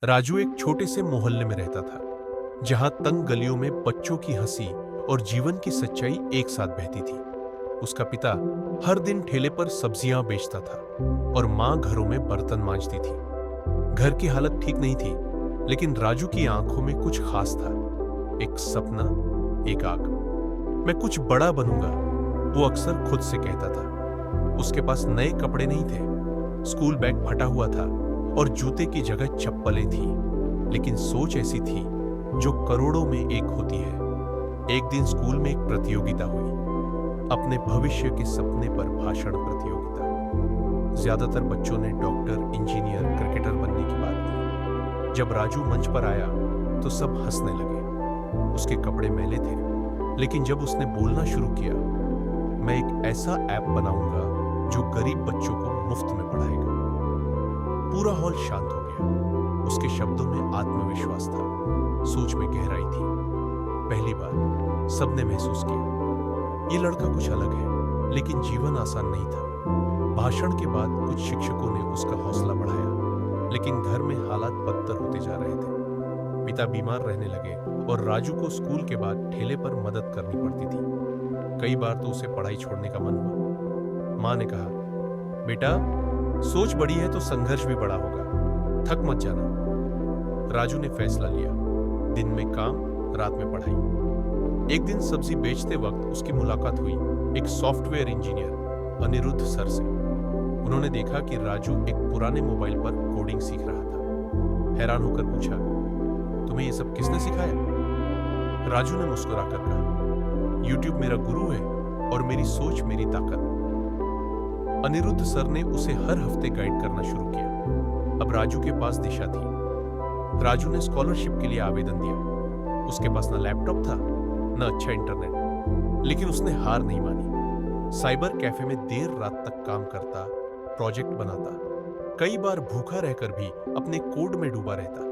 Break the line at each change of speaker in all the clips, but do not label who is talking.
राजू एक छोटे से मोहल्ले में रहता था, जहां तंग गलियों में बच्चों की हंसी और जीवन की सच्चाई एक साथ बहती थी। उसका पिता हर दिन ठेले पर सब्जियां बेचता था और मां घरों में बर्तन मांजती थी। घर की हालत ठीक नहीं थी, लेकिन राजू की आंखों में कुछ खास था। एक सपना, एक आग। मैं कुछ बड़ा बनूंगा, वो अक्सर खुद से कहता था। उसके पास नए कपड़े नहीं थे, स्कूल बैग फटा हुआ था और जूते की जगह चप्पलें थी, लेकिन सोच ऐसी थी जो करोड़ों में एक होती है। एक दिन स्कूल में एक प्रतियोगिता हुई, अपने भविष्य के सपने पर भाषण प्रतियोगिता। ज्यादातर बच्चों ने डॉक्टर, इंजीनियर, क्रिकेटर बनने की बात की। जब राजू मंच पर आया तो सब हंसने लगे। उसके कपड़े मैले थे, लेकिन जब उसने बोलना शुरू किया, मैं एक ऐसा ऐप बनाऊंगा जो गरीब बच्चों को मुफ्त में पढ़ाएगा, पूरा हॉल शांत हो गया। उसके शब्दों में आत्मविश्वास था, सोच में गहराई थी। पहली बार सबने महसूस किया, ये लड़का कुछ अलग है, लेकिन जीवन आसान नहीं था। भाषण के बाद कुछ शिक्षकों ने उसका हौसला बढ़ाया, लेकिन घर में हालात बदतर होते जा रहे थे। पिता बीमार रहने लगे और राजू को स्कूल के बाद ठेले पर मदद करनी पड़ती थी। कई बार तो उसे पढ़ाई छोड़ने का मन हुआ। मां ने कहा, बेटा, सोच बड़ी है तो संघर्ष भी बड़ा होगा, थक मत जाना। राजू ने फैसला लिया, दिन में काम, रात में पढ़ाई। एक दिन सब्जी बेचते वक्त उसकी मुलाकात हुई एक सॉफ्टवेयर इंजीनियर अनिरुद्ध सर से। उन्होंने देखा कि राजू एक पुराने मोबाइल पर कोडिंग सीख रहा था। हैरान होकर पूछा, तुम्हें ये सब किसने सिखाया? राजू ने मुस्कुराकर कहा, यूट्यूब मेरा गुरु है और मेरी सोच मेरी ताकत। अनिरुद्ध सर ने उसे हर हफ्ते गाइड करना शुरू किया। अब राजू के पास दिशा थी। राजू ने स्कॉलरशिप के लिए आवेदन दिया। उसके पास न लैपटॉप था, न अच्छा इंटरनेट, लेकिन उसने हार नहीं मानी। साइबर कैफे में देर रात तक काम करता, प्रोजेक्ट बनाता, कई बार भूखा रहकर भी अपने कोड में डूबा रहता।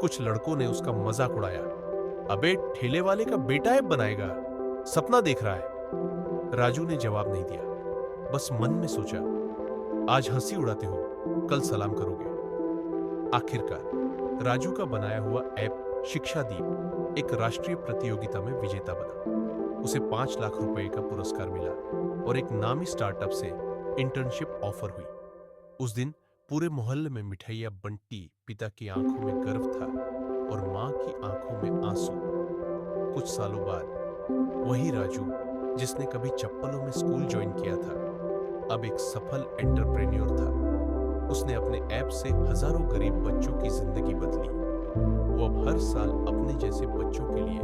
कुछ लड़कों ने उसका मजाक उड़ाया, अबे ठेले वाले का बेटा ऐप बनाएगा, सपना देख रहा है। राजू ने जवाब नहीं दिया, बस मन में सोचा, आज हंसी उड़ाते हो, कल सलाम करोगे। आखिरकार राजू का बनाया हुआ ऐप शिक्षा दीप एक राष्ट्रीय प्रतियोगिता में विजेता बना। उसे 5 लाख रुपए का पुरस्कार मिला और एक नामी स्टार्टअप से इंटर्नशिप ऑफर हुई। उस दिन पूरे मोहल्ले में मिठाइयां बंटी। पिता की आंखों में गर्व था और मां की आंखों में आंसू। कुछ सालों बाद वही राजू जिसने कभी चप्पलों में स्कूल ज्वाइन किया था, अब एक सफल एंटरप्रेन्योर था। उसने अपने ऐप से हजारों गरीब बच्चों की जिंदगी बदली। वो अब हर साल अपने जैसे बच्चों के लिए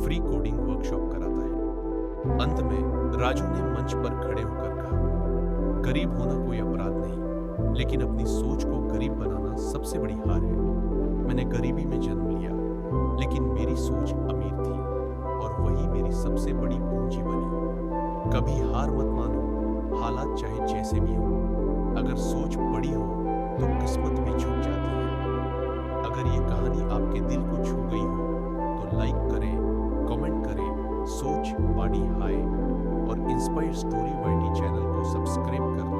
फ्री कोडिंग वर्कशॉप कराता है। अंत में राजू ने मंच पर खड़े होकर कहा, गरीब होना कोई अपराध नहीं, लेकिन अपनी सोच को गरीब बनाना सबसे बड़ी हार है। मैंने गरीबी में जन्म लिया, लेकिन मेरी सोच अमीर थी और वही मेरी सबसे बड़ी पूंजी बनी। कभी हार मत मानो, हालात चाहे जैसे भी हो। अगर सोच बड़ी हो तो किस्मत भी झुक जाती है। अगर ये कहानी आपके दिल को छू गई हो तो लाइक करें, कमेंट करें, सोच बाड़ी हाय और इंस्पायर स्टोरी वाईटी चैनल को सब्सक्राइब कर